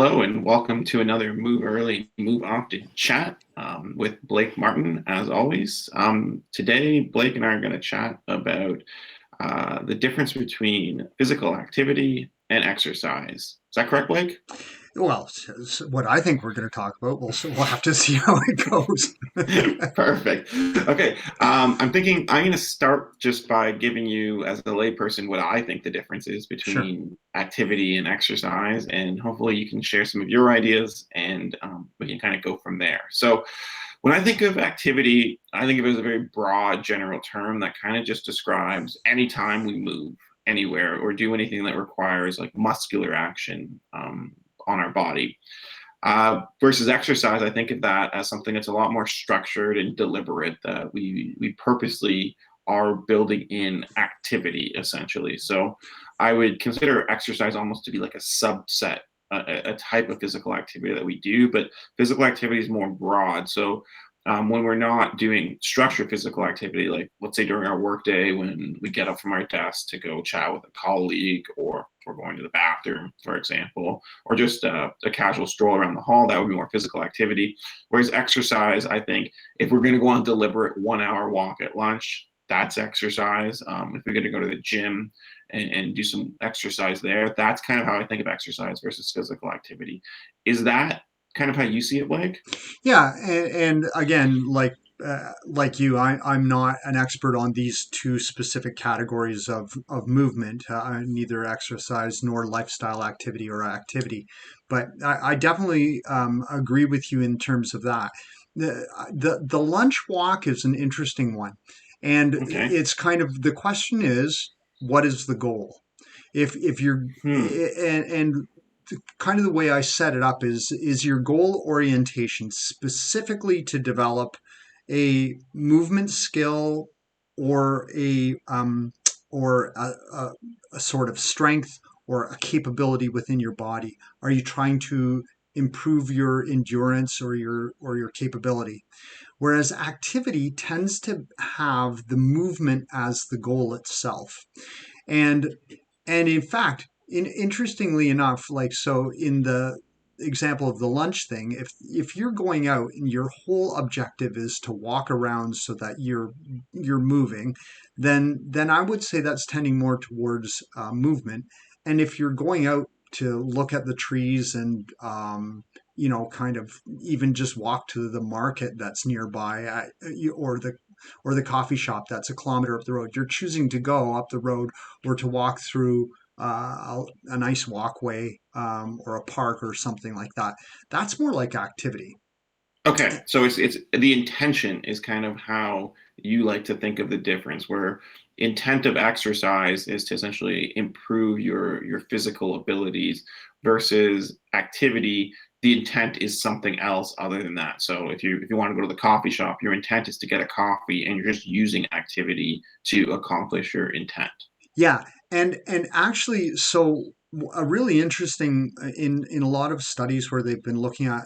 Hello and welcome to another Move Early, Move Often chat with Blake Martin, as always. Today, Blake and I are going to chat about the difference between physical activity and exercise. Is that correct, Blake? Well, what I think we're going to talk about, we'll have to see how it goes. Perfect. Okay. I'm thinking I'm going to start just by giving you, as a layperson, what I think the difference is Sure. between activity and exercise, and hopefully you can share some of your ideas, and we can kind of go from there. So, when I think of activity, I think of it as a very broad, general term that kind of just describes any time we move anywhere or do anything that requires like muscular action on our body. Versus exercise, I think of that as something that's a lot more structured and deliberate, that we purposely are building in activity essentially. So I would consider exercise almost to be like a subset, a type of physical activity that we do, but physical activity is more broad. So when we're not doing structured physical activity, like let's say during our workday when we get up from our desk to go chat with a colleague, or we're going to the bathroom, for example, or just a casual stroll around the hall, that would be more physical activity. Whereas exercise, I think, if we're going to go on a deliberate 1 hour walk at lunch, that's exercise. If we're going to go to the gym and do some exercise there, that's kind of how I think of exercise versus physical activity. Is that kind of how you see it, Blake? Yeah, and again, like you, I'm not an expert on these two specific categories of movement, neither exercise nor lifestyle activity or activity. But I definitely agree with you in terms of that. The lunch walk is an interesting one, and Okay. it's kind of the question is, what is the goal? If you're Hmm. and kind of the way I set it up is your goal orientation specifically to develop a movement skill or a sort of strength or a capability within your body? Are you trying to improve your endurance or your capability? Whereas activity tends to have the movement as the goal itself. And and in fact, interestingly enough, like so in the example of the lunch thing, if you're going out and your whole objective is to walk around so that you're moving, then I would say that's tending more towards movement. And if you're going out to look at the trees and kind of even just walk to the market that's nearby, or the coffee shop that's a kilometer up the road, you're choosing to go up the road or to walk through a nice walkway, or a park or something like that. That's more like activity. Okay, so it's the intention is kind of how you like to think of the difference, where intent of exercise is to essentially improve your physical abilities versus activity. The intent is something else other than that. So if you want to go to the coffee shop, your intent is to get a coffee, and you're just using activity to accomplish your intent. Yeah, and actually, so a really interesting in a lot of studies where they've been looking at,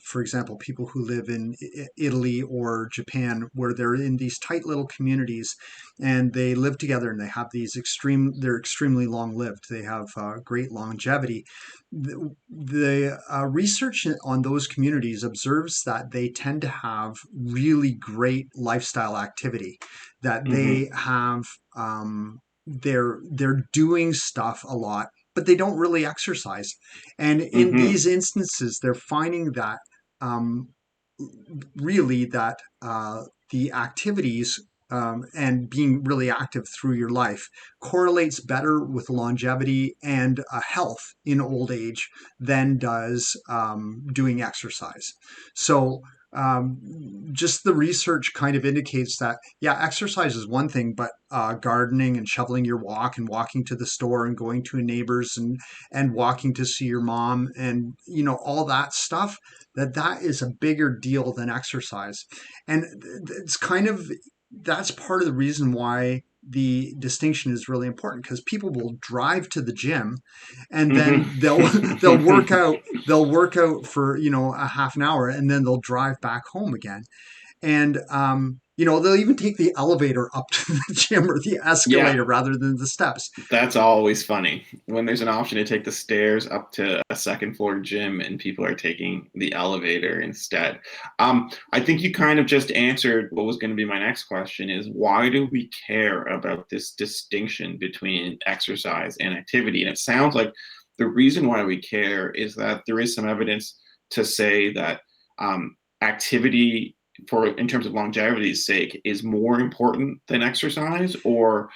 for example, people who live in Italy or Japan, where they're in these tight little communities, and they live together, and they have they're extremely long lived. They have great longevity. The research on those communities observes that they tend to have really great lifestyle activity, that Hmm. they have. They're doing stuff a lot, but they don't really exercise. And in Hmm. these instances, they're finding that um, really that the activities, and being really active through your life correlates better with longevity and health in old age than does doing exercise. So um, just the research kind of indicates that, yeah, exercise is one thing, but gardening and shoveling your walk and walking to the store and going to a neighbor's and walking to see your mom and all that stuff, that is a bigger deal than exercise. And it's kind of that's part of the reason why the distinction is really important, because people will drive to the gym and Hmm. then they'll work out for a half an hour, and then they'll drive back home again. And They'll even take the elevator up to the gym or the Yeah, escalator rather than the steps. that's always funny when there's an option to take the stairs up to a second floor gym and people are taking the elevator instead. I think you kind of just answered what was going to be my next question is why do we care about this distinction between exercise and activity? And it sounds like the reason why we care is that there is some evidence to say that activity for in terms of longevity's sake is more important than exercise, or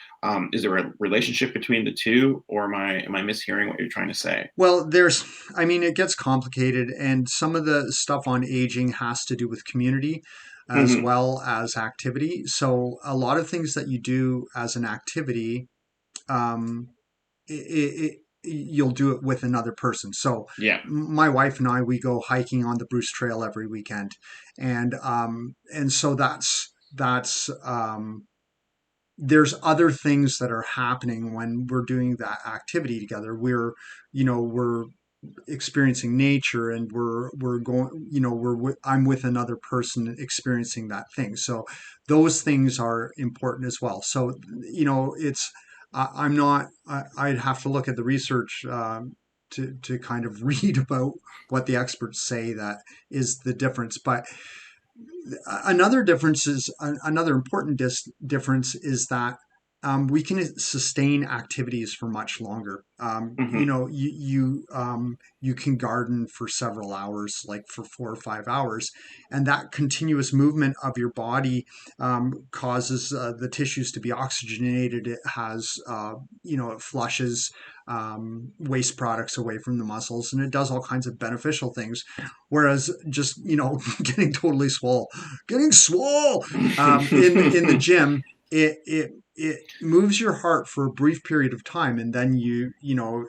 is there a relationship between the two, or am I mishearing what you're trying to say? Well, it gets complicated, and some of the stuff on aging has to do with community as Hmm. well as activity. So, a lot of things that you do as an activity, um, you'll do it with another person. So, Yeah. my wife and I, we go hiking on the Bruce Trail every weekend, and so that's there's other things that are happening when we're doing that activity together. We're experiencing nature, and we're going, I'm with another person experiencing that thing. So those things are important as well. So it's I'm not I'd have to look at the research to kind of read about what the experts say that is the difference. But another important difference is that we can sustain activities for much longer. Hmm. You can garden for several hours, like for 4 or 5 hours, and that continuous movement of your body causes the tissues to be oxygenated. It has, it flushes waste products away from the muscles, and it does all kinds of beneficial things. Whereas just getting totally swole in the gym, it moves your heart for a brief period of time, and then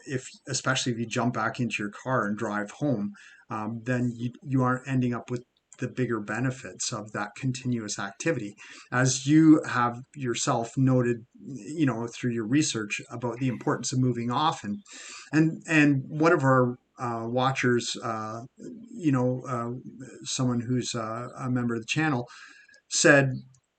if especially if you jump back into your car and drive home, then you aren't ending up with the bigger benefits of that continuous activity, as you have yourself noted, through your research about the importance of moving often. And one of our watchers, someone who's a member of the channel, said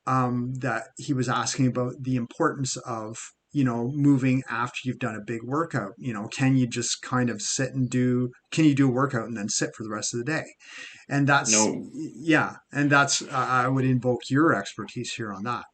that he was asking about the importance of moving after you've done a big workout. Can you just kind of can you do a workout and then sit for the rest of the day? And that's No, yeah, and that's I would invoke your expertise here on that.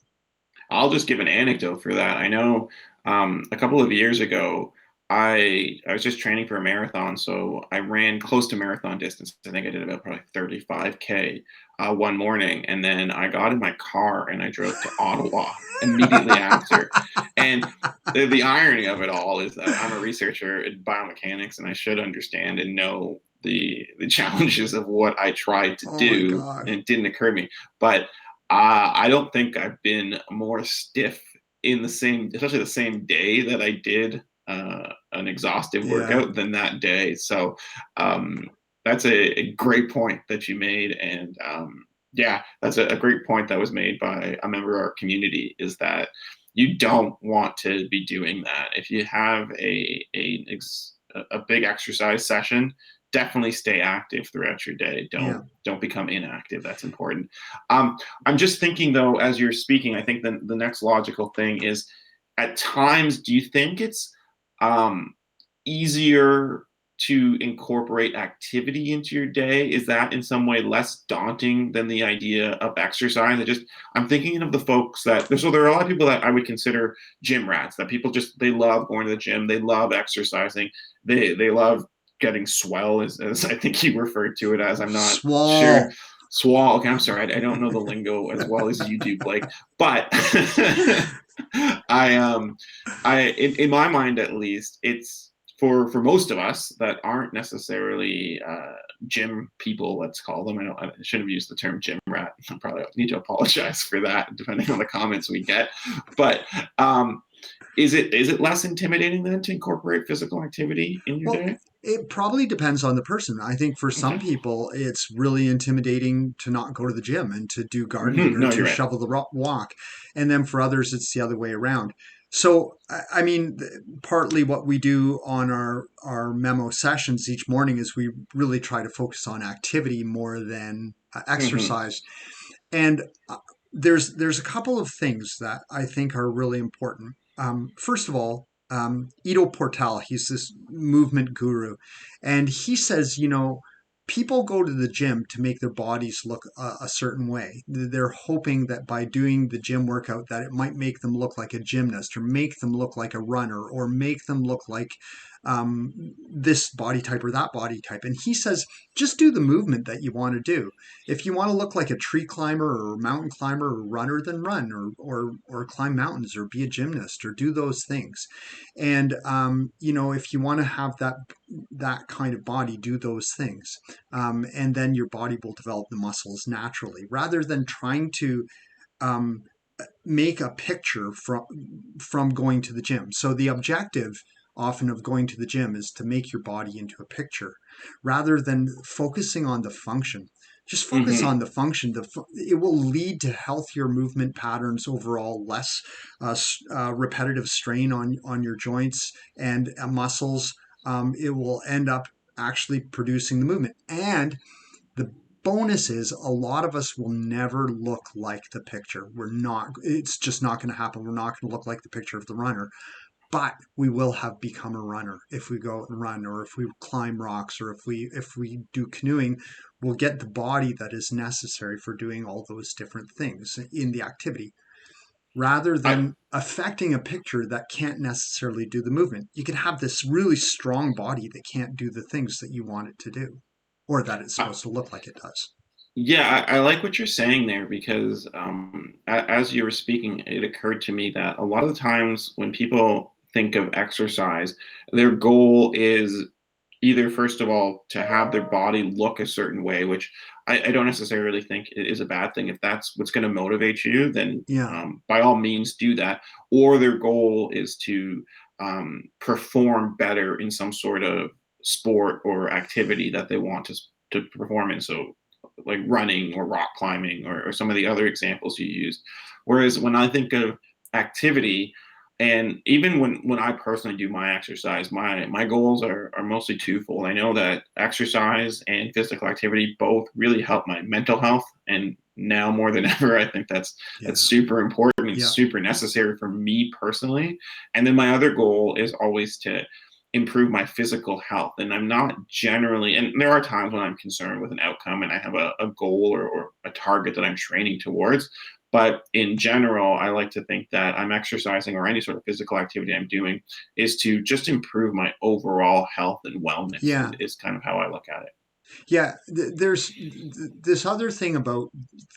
I'll just give an anecdote for that. I know a couple of years ago, I was just training for a marathon, so I ran close to marathon distance. I think I did about probably 35K one morning, and then I got in my car and I drove to Ottawa immediately after. And the irony of it all is that I'm a researcher in biomechanics, and I should understand and know the challenges of what I tried to Oh my do, God. and it didn't occur to me. But I don't think I've been more stiff in the same, especially the same day that I did an exhaustive Yeah. workout than that day. So um, that's a great point that you made, and yeah, that's a great point that was made by a member of our community. Is that you don't want to be doing that if you have a big exercise session. Definitely stay active throughout your day. Yeah. Don't become inactive. That's important. I'm just thinking though, as you're speaking, I think the next logical thing is at times, do you think it's um, easier to incorporate activity into your day? Is that in some way less daunting than the idea of exercise? I'm thinking of the folks so there are a lot of people that I would consider gym rats, that people just, they love going to the gym, they love exercising, they love getting swell, as I think you referred to it as. I'm not sure. Swall. Swall. Okay, I'm sorry. I don't know the lingo as well as you do, Blake. But I in my mind at least, it's for most of us that aren't necessarily gym people, let's call them. I shouldn't have used the term gym rat. I probably need to apologize for that, depending on the comments we get. But is it less intimidating then to incorporate physical activity in your Well, day? it probably depends on the person. I think for some Okay. people, it's really intimidating to not go to the gym and to do gardening or No, to you're right. shovel the walk. And then for others, it's the other way around. So, partly what we do on our memo sessions each morning is we really try to focus on activity more than Hmm. exercise. And there's a couple of things that I think are really important. First of all, Ido Portal, he's this movement guru, and he says, people go to the gym to make their bodies look a certain way. They're hoping that by doing the gym workout that it might make them look like a gymnast or make them look like a runner or make them look like this body type or that body type. And he says, just do the movement that you want to do. If you want to look like a tree climber or a mountain climber or runner, then run or climb mountains or be a gymnast or do those things. And if you want to have that kind of body, do those things. And then your body will develop the muscles naturally, rather than trying to um, make a picture from going to the gym. So the objective often of going to the gym is to make your body into a picture rather than focusing on the function. Just focus Hmm. on the function. It will lead to healthier movement patterns overall, less repetitive strain on your joints and muscles. It will end up actually producing the movement. And the bonus is a lot of us will never look like the picture. It's just not going to happen. We're not going to look like the picture of the runner, but we will have become a runner if we go out and run, or if we climb rocks, or if we do canoeing. We'll get the body that is necessary for doing all those different things in the activity, rather I than affecting a picture that can't necessarily do the movement. You could have this really strong body that can't do the things that you want it to do, or that it's I, supposed to look like it does. Yeah, I like what you're saying there because as you were speaking, it occurred to me that a lot of the times when people think of exercise, their goal is either, first of all, to have their body look a certain way, which I don't necessarily think is a bad thing. If that's what's going to motivate you, then Yeah, by all means do that. Or their goal is to perform better in some sort of sport or activity that they want to perform in. So like running or rock climbing or some of the other examples you used. Whereas when I think of activity, and even when I personally do my exercise, my goals are mostly twofold. I know that exercise and physical activity both really help my mental health, and now more than ever, I think that's yeah, super important and yeah, super necessary for me personally. And then my other goal is always to improve my physical health. And I'm not generally, and there are times when I'm concerned with an outcome and I have a goal or a target that I'm training towards. But in general, I like to think that I'm exercising or any sort of physical activity I'm doing is to just improve my overall health and wellness, yeah. is kind of how I look at it. Yeah, there's this other thing about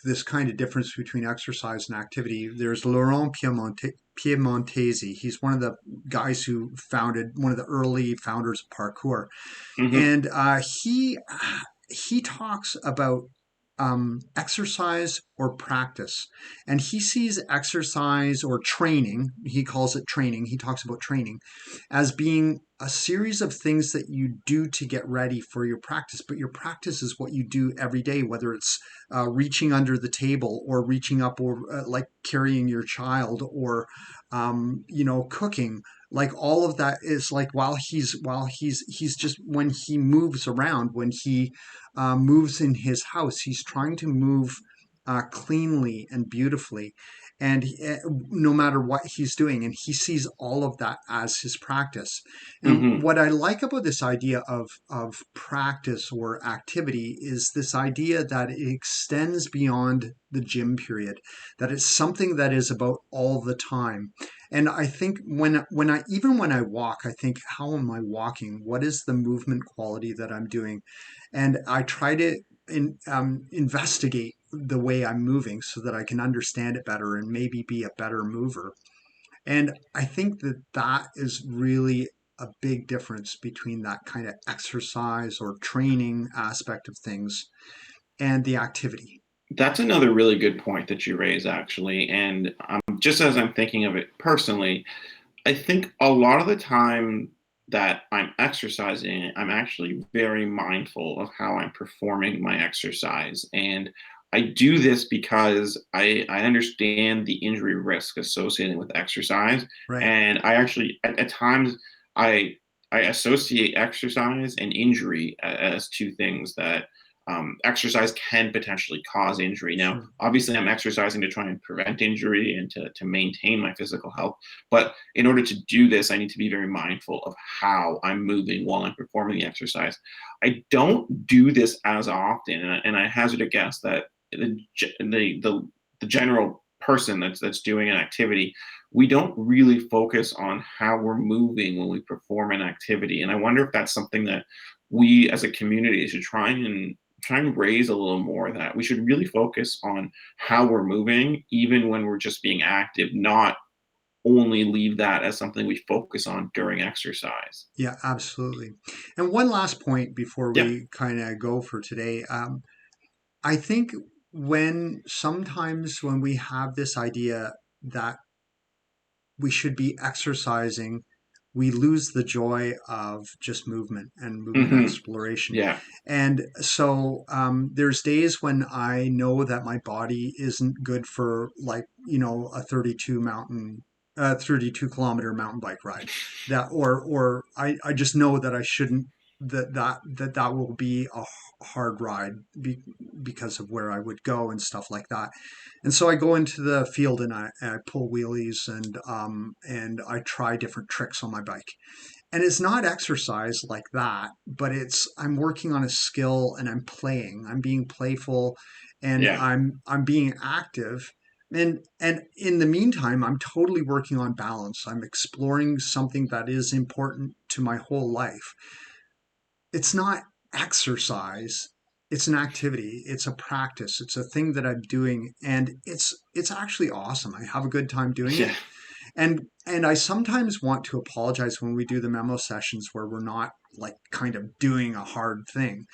this kind of difference between exercise and activity. There's Laurent Piemontesi. He's one of the guys who founded one of the early founders of parkour, Hmm. and he talks about exercise or practice, and he sees exercise or training. He calls it training. He talks about training as being a series of things that you do to get ready for your practice. But your practice is what you do every day, whether it's reaching under the table or reaching up, or like carrying your child, or cooking. Like all of that is like while he's just, when he moves around, when he moves in his house, he's trying to move cleanly and beautifully, and no matter what he's doing, and he sees all of that as his practice. And Hmm. what I like about this idea of practice or activity is this idea that it extends beyond the gym period, that it's something that is about all the time. And I think when I walk, I think, how am I walking? What is the movement quality that I'm doing? And I try to investigate the way I'm moving so that I can understand it better and maybe be a better mover. And I think that that is really a big difference between that kind of exercise or training aspect of things and the activity. That's another really good point that you raise, actually. And just as I'm thinking of it personally, I think a lot of the time that I'm exercising, I'm actually very mindful of how I'm performing my exercise. And I do this because I understand the injury risk associated with exercise. Right. And I actually, at times, I, I associate exercise and injury as two things that exercise can potentially cause injury. Now, Sure. obviously, I'm exercising to try and prevent injury and to maintain my physical health. But in order to do this, I need to be very mindful of how I'm moving while I'm performing the exercise. I don't do this as often, and I hazard a guess that the general person that's doing an activity, we don't really focus on how we're moving when we perform an activity. And I wonder if that's something that we as a community should try and raise a little more, that we should really focus on how we're moving even when we're just being active, not only leave that as something we focus on during exercise. Yeah, absolutely. And one last point before Yeah. we kind of go for today. I think sometimes when we have this idea that we should be exercising, we lose the joy of just movement and movement Hmm. exploration. Yeah. And so there's days when I know that my body isn't good for, like, a 32-kilometer mountain bike ride, or I just know that I shouldn't, that will be a hard ride, because of where I would go and stuff like that. And so I go into the field and I pull wheelies, and I try different tricks on my bike. And it's not exercise like that, but I'm working on a skill, and I'm playing. I'm being playful, and Yeah. I'm being active. And in the meantime, I'm totally working on balance. I'm exploring something that is important to my whole life. It's not exercise, it's an activity, it's a practice, it's a thing that I'm doing, and it's actually awesome. I have a good time doing it. Yeah. And I sometimes want to apologize when we do the memo sessions where we're not, like, kind of doing a hard thing.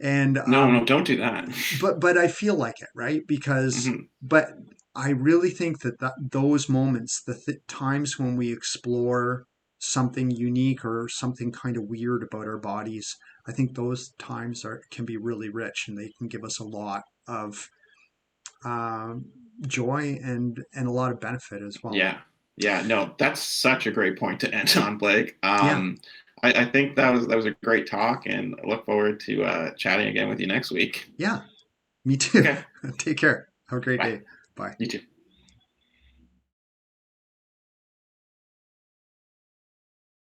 And No, no, don't do that. but I feel like it, right? Because Hmm. but I really think that those moments, times when we explore something unique or something kind of weird about our bodies, I think those times can be really rich, and they can give us a lot of um, joy and a lot of benefit as well. Yeah. Yeah. No, that's such a great point to end on, Blake. Yeah, I think that was a great talk, and I look forward to chatting again with you next week. yeah, me too. Okay. Take care. Have a great Bye. day. Bye. You too.